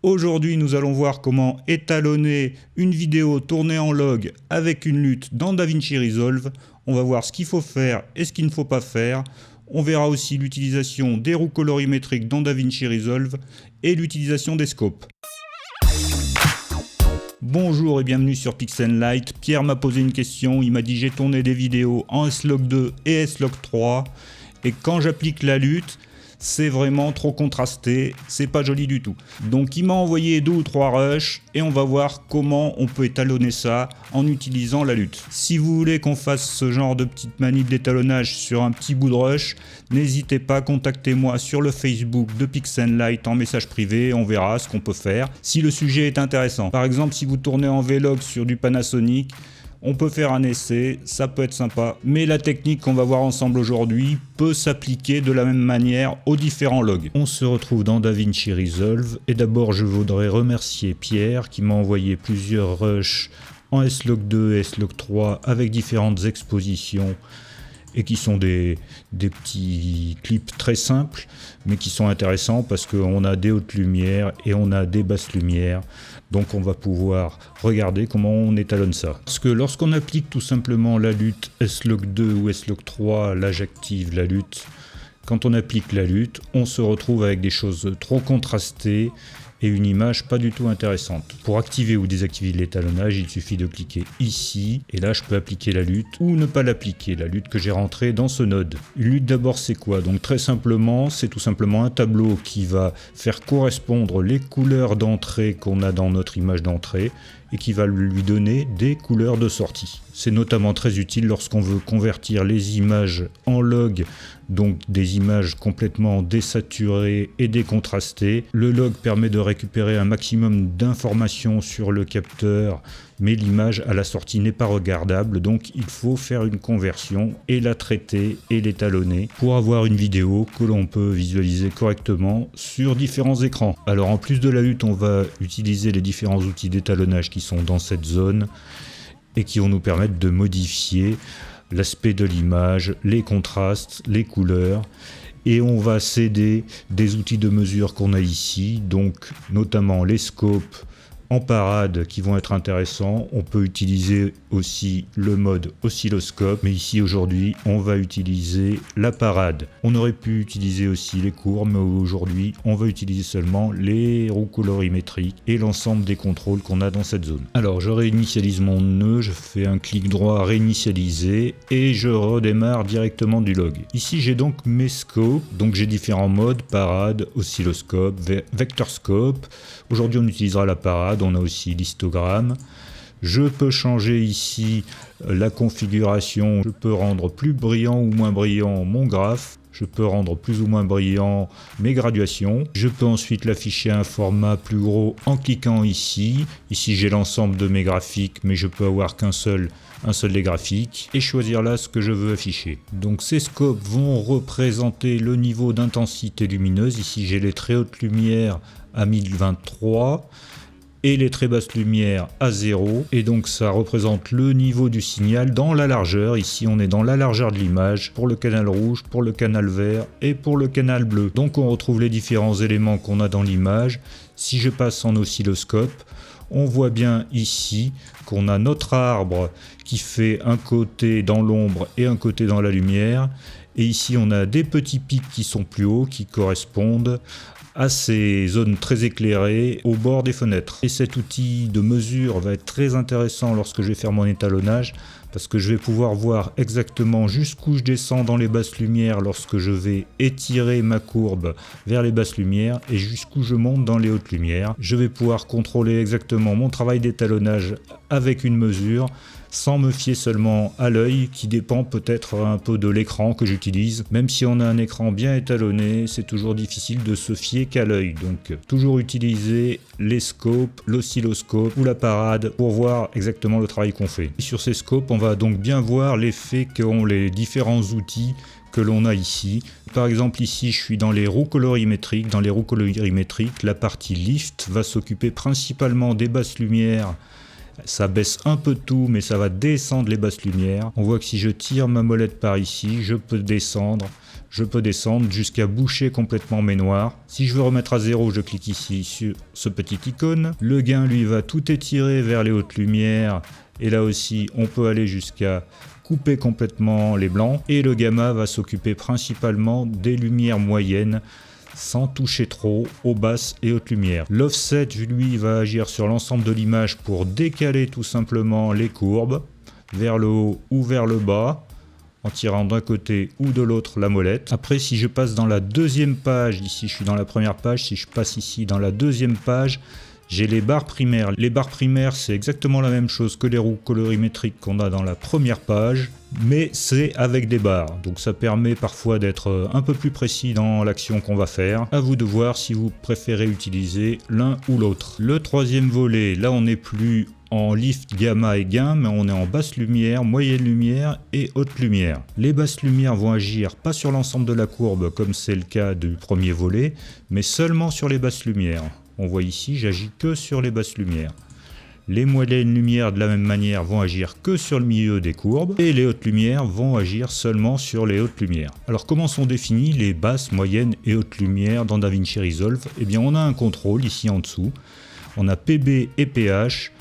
Aujourd'hui, nous allons voir comment étalonner une vidéo tournée en log avec une lutte dans DaVinci Resolve. On va voir ce qu'il faut faire et ce qu'il ne faut pas faire. On verra aussi l'utilisation des roues colorimétriques dans DaVinci Resolve et l'utilisation des scopes. Bonjour et bienvenue sur Pix'nLight. Pierre m'a posé une question, il m'a dit j'ai tourné des vidéos en S-Log2 et S-Log3 et quand j'applique la lutte, c'est vraiment trop contrasté, c'est pas joli du tout. Donc il m'a envoyé 2 ou 3 rushs et on va voir comment on peut étalonner ça en utilisant la lutte. Si vous voulez qu'on fasse ce genre de petite manip d'étalonnage sur un petit bout de rush, n'hésitez pas, contactez-moi sur le Facebook de Pix'nLight en message privé, on verra ce qu'on peut faire si le sujet est intéressant. Par exemple, si vous tournez en Vlog sur du Panasonic, on peut faire un essai, ça peut être sympa, mais la technique qu'on va voir ensemble aujourd'hui peut s'appliquer de la même manière aux différents logs. On se retrouve dans DaVinci Resolve, et d'abord je voudrais remercier Pierre qui m'a envoyé plusieurs rushs en S-Log2 et S-Log3 avec différentes expositions, et qui sont des petits clips très simples, mais qui sont intéressants parce qu'on a des hautes lumières et on a des basses lumières. Donc on va pouvoir regarder comment on étalonne ça. Parce que lorsqu'on applique tout simplement la lutte S-Log2 ou S-Log3, là j'active la lutte. Quand on applique la lutte, on se retrouve avec des choses trop contrastées et une image pas du tout intéressante. Pour activer ou désactiver l'étalonnage, il suffit de cliquer ici, et là je peux appliquer la lutte ou ne pas l'appliquer, la lutte que j'ai rentrée dans ce node. Une lutte d'abord c'est quoi? Donc très simplement, c'est tout simplement un tableau qui va faire correspondre les couleurs d'entrée qu'on a dans notre image d'entrée, et qui va lui donner des couleurs de sortie. C'est notamment très utile lorsqu'on veut convertir les images en log, donc des images complètement désaturées et décontrastées. Le log permet de récupérer un maximum d'informations sur le capteur, mais l'image à la sortie n'est pas regardable, donc il faut faire une conversion et la traiter et l'étalonner pour avoir une vidéo que l'on peut visualiser correctement sur différents écrans. Alors en plus de la lutte, on va utiliser les différents outils d'étalonnage qui sont dans cette zone et qui vont nous permettre de modifier l'aspect de l'image, les contrastes, les couleurs. Et on va s'aider des outils de mesure qu'on a ici, donc notamment les scopes en parade qui vont être intéressants. On peut utiliser aussi le mode oscilloscope, mais ici aujourd'hui on va utiliser la parade. On aurait pu utiliser aussi les courbes, mais aujourd'hui on va utiliser seulement les roues colorimétriques et l'ensemble des contrôles qu'on a dans cette zone. Alors je réinitialise mon nœud, je fais un clic droit réinitialiser et je redémarre directement du log. Ici j'ai donc mes scopes, donc j'ai différents modes, parade, oscilloscope, vectorscope. Aujourd'hui on utilisera la parade, on a aussi l'histogramme. Je peux changer ici la configuration, je peux rendre plus brillant ou moins brillant mon graphe. Je peux rendre plus ou moins brillant mes graduations. Je peux ensuite l'afficher à un format plus gros en cliquant ici. Ici j'ai l'ensemble de mes graphiques, mais je peux avoir un seul des graphiques et choisir là ce que je veux afficher. Donc ces scopes vont représenter le niveau d'intensité lumineuse. Ici j'ai les très hautes lumières à 1023 et les très basses lumières à 0, et donc ça représente le niveau du signal dans la largeur. Ici on est dans la largeur de l'image pour le canal rouge, pour le canal vert et pour le canal bleu. Donc on retrouve les différents éléments qu'on a dans l'image. Si je passe en oscilloscope, on voit bien ici qu'on a notre arbre qui fait un côté dans l'ombre et un côté dans la lumière, et ici on a des petits pics qui sont plus hauts qui correspondent à ces zones très éclairées au bord des fenêtres. Et cet outil de mesure va être très intéressant lorsque je vais faire mon étalonnage, parce que je vais pouvoir voir exactement jusqu'où je descends dans les basses lumières lorsque je vais étirer ma courbe vers les basses lumières et jusqu'où je monte dans les hautes lumières. Je vais pouvoir contrôler exactement mon travail d'étalonnage avec une mesure, sans me fier seulement à l'œil qui dépend peut-être un peu de l'écran que j'utilise. Même si on a un écran bien étalonné, c'est toujours difficile de se fier qu'à l'œil. Donc toujours utiliser les scopes, l'oscilloscope ou la parade pour voir exactement le travail qu'on fait. Et sur ces scopes, on va donc bien voir l'effet qu'ont les différents outils que l'on a ici. Par exemple ici je suis dans les roues colorimétriques. Dans les roues colorimétriques, la partie lift va s'occuper principalement des basses lumières. Ça baisse un peu tout, mais ça va descendre les basses lumières. On voit que si je tire ma molette par ici, je peux descendre je peux descendre jusqu'à boucher complètement mes noirs. Si je veux remettre à 0, je clique ici sur ce petit icône. Le gain, lui, va tout étirer vers les hautes lumières. Et là aussi, on peut aller jusqu'à couper complètement les blancs. Et le gamma va s'occuper principalement des lumières moyennes, sans toucher trop aux basses et hautes lumières. L'offset, lui, va agir sur l'ensemble de l'image pour décaler tout simplement les courbes vers le haut ou vers le bas, en tirant d'un côté ou de l'autre la molette. Après, si je passe dans la deuxième page, ici je suis dans la première page, si je passe ici dans la deuxième page, j'ai les barres primaires. Les barres primaires, c'est exactement la même chose que les roues colorimétriques qu'on a dans la première page, mais c'est avec des barres. Donc ça permet parfois d'être un peu plus précis dans l'action qu'on va faire. À vous de voir si vous préférez utiliser l'un ou l'autre. Le troisième volet, là on n'est plus en lift, gamma et gain, mais on est en basse lumière, moyenne lumière et haute lumière. Les basses lumières vont agir pas sur l'ensemble de la courbe comme c'est le cas du premier volet, mais seulement sur les basses lumières. On voit ici, j'agis que sur les basses lumières. Les moyennes lumières de la même manière vont agir que sur le milieu des courbes et les hautes lumières vont agir seulement sur les hautes lumières. Alors comment sont définies les basses, moyennes et hautes lumières dans DaVinci Resolve? Eh bien on a un contrôle ici en dessous. On a PB et PH.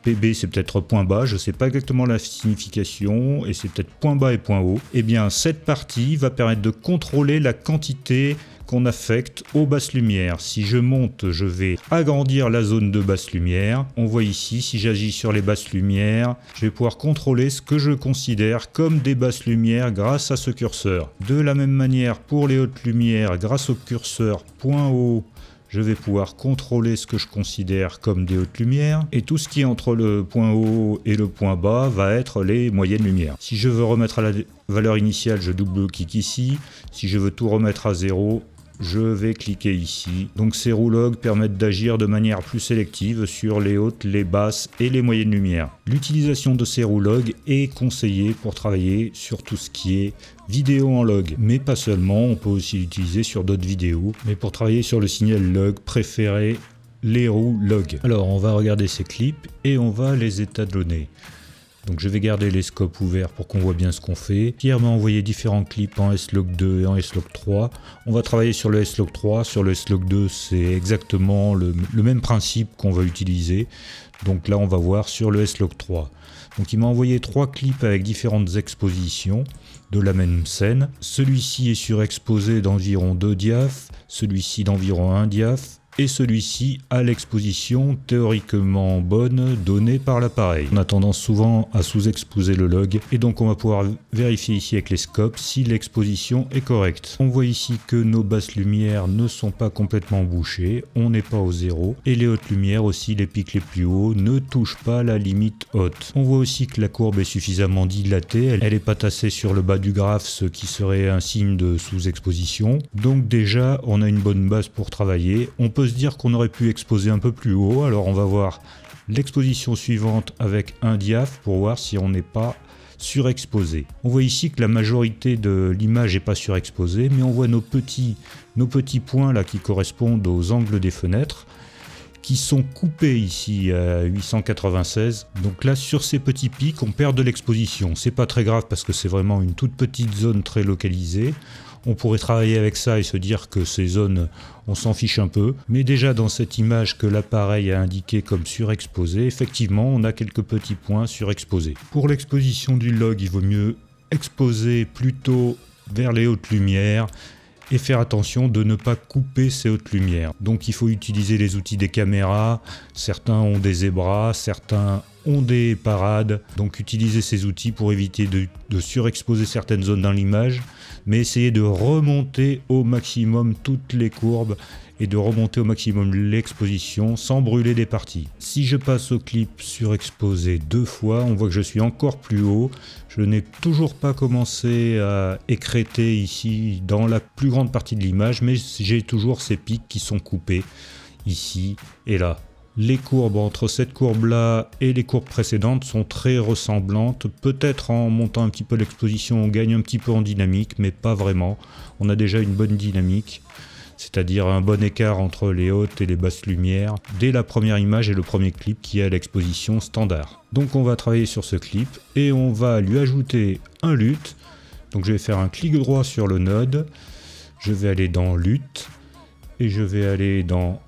PB c'est peut-être point bas, je ne sais pas exactement la signification, et c'est peut-être point bas et point haut. Eh bien cette partie va permettre de contrôler la quantité qu'on affecte aux basses lumières. Si je monte, je vais agrandir la zone de basse lumière. On voit ici, si j'agis sur les basses lumières, je vais pouvoir contrôler ce que je considère comme des basses lumières grâce à ce curseur. De la même manière pour les hautes lumières, grâce au curseur point haut, je vais pouvoir contrôler ce que je considère comme des hautes lumières, et tout ce qui est entre le point haut et le point bas va être les moyennes lumières. Si je veux remettre à la valeur initiale, je double-clique ici. Si je veux tout remettre à 0, je vais cliquer ici. Donc ces roulogs permettent d'agir de manière plus sélective sur les hautes, les basses et les moyennes lumières. L'utilisation de ces roulogs est conseillée pour travailler sur tout ce qui est vidéo en log, mais pas seulement, on peut aussi l'utiliser sur d'autres vidéos. Mais pour travailler sur le signal log, préférez les roulogs. Alors on va regarder ces clips et on va les étalonner. Donc je vais garder les scopes ouverts pour qu'on voit bien ce qu'on fait. Pierre m'a envoyé différents clips en S-Log 2 et en S-Log 3. On va travailler sur le S-Log 3. Sur le S-Log 2, c'est exactement le même principe qu'on va utiliser. Donc là, on va voir sur le S-Log 3. Donc il m'a envoyé 3 clips avec différentes expositions de la même scène. Celui-ci est surexposé d'environ 2 diaphes, celui-ci d'environ 1 diaphe, et celui-ci à l'exposition théoriquement bonne donnée par l'appareil. On a tendance souvent à sous-exposer le log, et donc on va pouvoir vérifier ici avec les scopes si l'exposition est correcte. On voit ici que nos basses lumières ne sont pas complètement bouchées, on n'est pas au 0, et les hautes lumières aussi, les pics les plus hauts, ne touchent pas la limite haute. On voit aussi que la courbe est suffisamment dilatée, elle n'est pas tassée sur le bas du graphe, ce qui serait un signe de sous-exposition. Donc déjà, on a une bonne base pour travailler. On peut se dire qu'on aurait pu exposer un peu plus haut, alors on va voir l'exposition suivante avec un diaphe pour voir si on n'est pas surexposé. On voit ici que la majorité de l'image n'est pas surexposée, mais on voit nos petits points là qui correspondent aux angles des fenêtres qui sont coupés ici à 896. Donc là, sur ces petits pics, on perd de l'exposition. C'est pas très grave parce que c'est vraiment une toute petite zone très localisée. On pourrait travailler avec ça et se dire que ces zones, on s'en fiche un peu. Mais déjà dans cette image que l'appareil a indiqué comme surexposé, effectivement, on a quelques petits points surexposés. Pour l'exposition du log, il vaut mieux exposer plutôt vers les hautes lumières et faire attention de ne pas couper ces hautes lumières. Donc il faut utiliser les outils des caméras. Certains ont des zébras, certains ont des parades. Donc utilisez ces outils pour éviter de surexposer certaines zones dans l'image, mais essayez de remonter au maximum toutes les courbes et de remonter au maximum l'exposition sans brûler des parties. Si je passe au clip surexposé 2 fois, on voit que je suis encore plus haut. Je n'ai toujours pas commencé à écrêter ici dans la plus grande partie de l'image, mais j'ai toujours ces pics qui sont coupés ici et là. Les courbes entre cette courbe-là et les courbes précédentes sont très ressemblantes. Peut-être en montant un petit peu l'exposition, on gagne un petit peu en dynamique, mais pas vraiment. On a déjà une bonne dynamique, c'est-à-dire un bon écart entre les hautes et les basses lumières, dès la première image et le premier clip qui est à l'exposition standard. Donc on va travailler sur ce clip et on va lui ajouter un luth. Donc je vais faire un clic droit sur le node, je vais aller dans LUT et je vais aller dans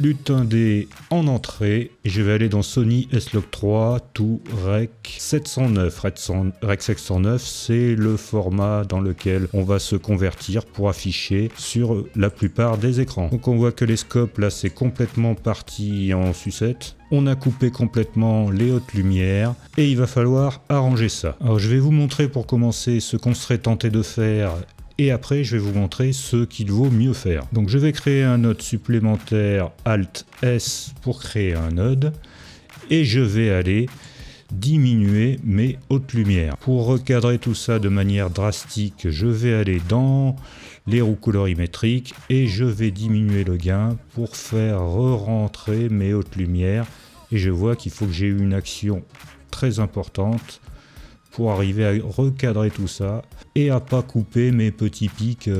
LUT 1D en entrée et je vais aller dans Sony S-Log3 to Rec 709. Rec 709, c'est le format dans lequel on va se convertir pour afficher sur la plupart des écrans. Donc on voit que les scopes là c'est complètement parti en sucette. On a coupé complètement les hautes lumières et il va falloir arranger ça. Alors je vais vous montrer pour commencer ce qu'on serait tenté de faire. Et après, je vais vous montrer ce qu'il vaut mieux faire. Donc je vais créer un node supplémentaire Alt-S pour créer un node. Et je vais aller diminuer mes hautes lumières. Pour recadrer tout ça de manière drastique, je vais aller dans les roues colorimétriques et je vais diminuer le gain pour faire re-rentrer mes hautes lumières. Et je vois qu'il faut que j'ai eu une action très importante pour arriver à recadrer tout ça et à pas couper mes petits pics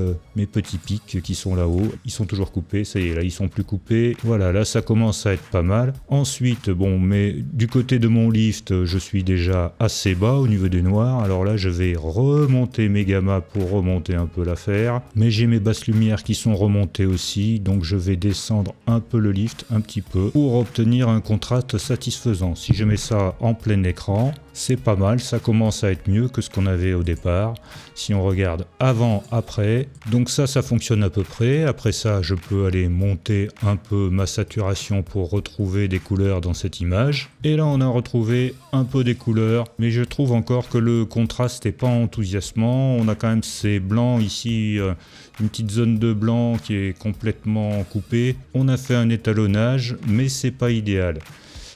qui sont là-haut. Ils sont toujours coupés, ça y est, là ils sont plus coupés. Voilà, là ça commence à être pas mal. Ensuite, bon, mais du côté de mon lift, je suis déjà assez bas au niveau des noirs. Alors là, je vais remonter mes gammas pour remonter un peu l'affaire. Mais j'ai mes basses lumières qui sont remontées aussi, donc je vais descendre un peu le lift, un petit peu, pour obtenir un contraste satisfaisant. Si je mets ça en plein écran, c'est pas mal, ça commence à être mieux que ce qu'on avait au départ. Si on regarde avant, après, donc ça fonctionne à peu près. Après ça, je peux aller monter un peu ma saturation pour retrouver des couleurs dans cette image. Et là, on a retrouvé un peu des couleurs, mais je trouve encore que le contraste n'est pas enthousiasmant. On a quand même ces blancs ici, une petite zone de blanc qui est complètement coupée. On a fait un étalonnage, mais c'est pas idéal.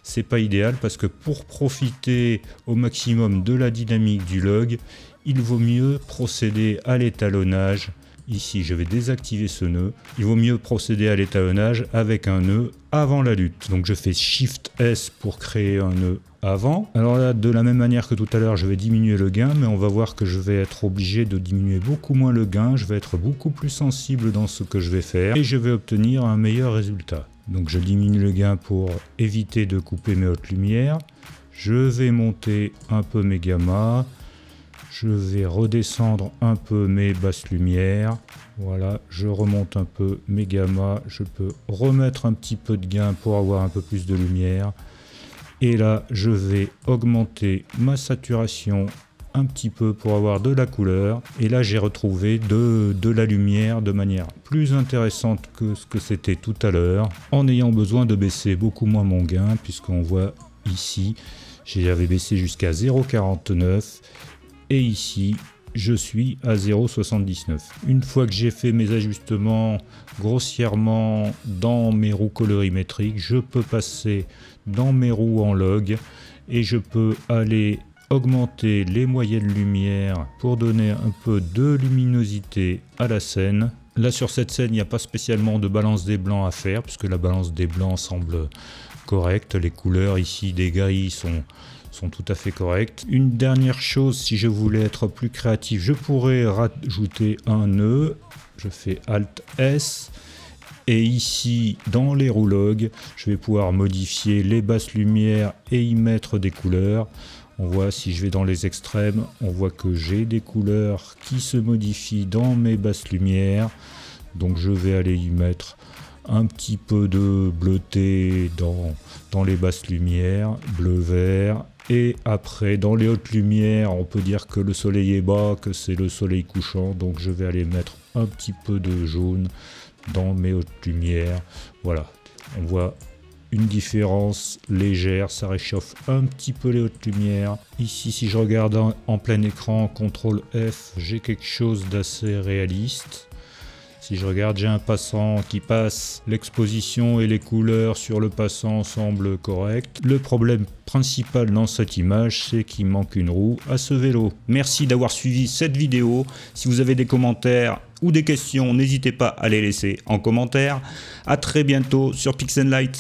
C'est pas idéal parce que pour profiter au maximum de la dynamique du log, il vaut mieux procéder à l'étalonnage. Ici, je vais désactiver ce nœud. Il vaut mieux procéder à l'étalonnage avec un nœud avant la lutte. Donc je fais Shift S pour créer un nœud avant. Alors là, de la même manière que tout à l'heure, je vais diminuer le gain, mais on va voir que je vais être obligé de diminuer beaucoup moins le gain. Je vais être beaucoup plus sensible dans ce que je vais faire et je vais obtenir un meilleur résultat. Donc je diminue le gain pour éviter de couper mes hautes lumières. Je vais monter un peu mes gammas. Je vais redescendre un peu mes basses lumières. Voilà, je remonte un peu mes gammas. Je peux remettre un petit peu de gain pour avoir un peu plus de lumière. Et là, je vais augmenter ma saturation un petit peu pour avoir de la couleur. Et là, j'ai retrouvé de la lumière de manière plus intéressante que ce que c'était tout à l'heure, en ayant besoin de baisser beaucoup moins mon gain, puisqu'on voit ici, j'avais baissé jusqu'à 0,49 et ici, je suis à 0,79. Une fois que j'ai fait mes ajustements grossièrement dans mes roues colorimétriques, je peux passer dans mes roues en log et je peux aller augmenter les moyennes lumières pour donner un peu de luminosité à la scène. Là sur cette scène, il n'y a pas spécialement de balance des blancs à faire puisque la balance des blancs semble correcte. Les couleurs ici des gris sont tout à fait correctes. Une dernière chose, si je voulais être plus créatif, je pourrais rajouter un nœud. Je fais Alt S. Et ici, dans les roues log, je vais pouvoir modifier les basses lumières et y mettre des couleurs. On voit, si je vais dans les extrêmes, on voit que j'ai des couleurs qui se modifient dans mes basses lumières. Donc je vais aller y mettre un petit peu de bleuté dans les basses lumières, bleu-vert. Et après, dans les hautes lumières, on peut dire que le soleil est bas, que c'est le soleil couchant. Donc je vais aller mettre un petit peu de jaune dans mes hautes lumières. Voilà, on voit une différence légère, ça réchauffe un petit peu les hautes lumières. Ici, si je regarde en plein écran, CTRL F, j'ai quelque chose d'assez réaliste. Si je regarde, j'ai un passant qui passe, l'exposition et les couleurs sur le passant semblent correctes. Le problème principal dans cette image, c'est qu'il manque une roue à ce vélo. Merci d'avoir suivi cette vidéo. Si vous avez des commentaires ou des questions, n'hésitez pas à les laisser en commentaire. À très bientôt sur PixenLight.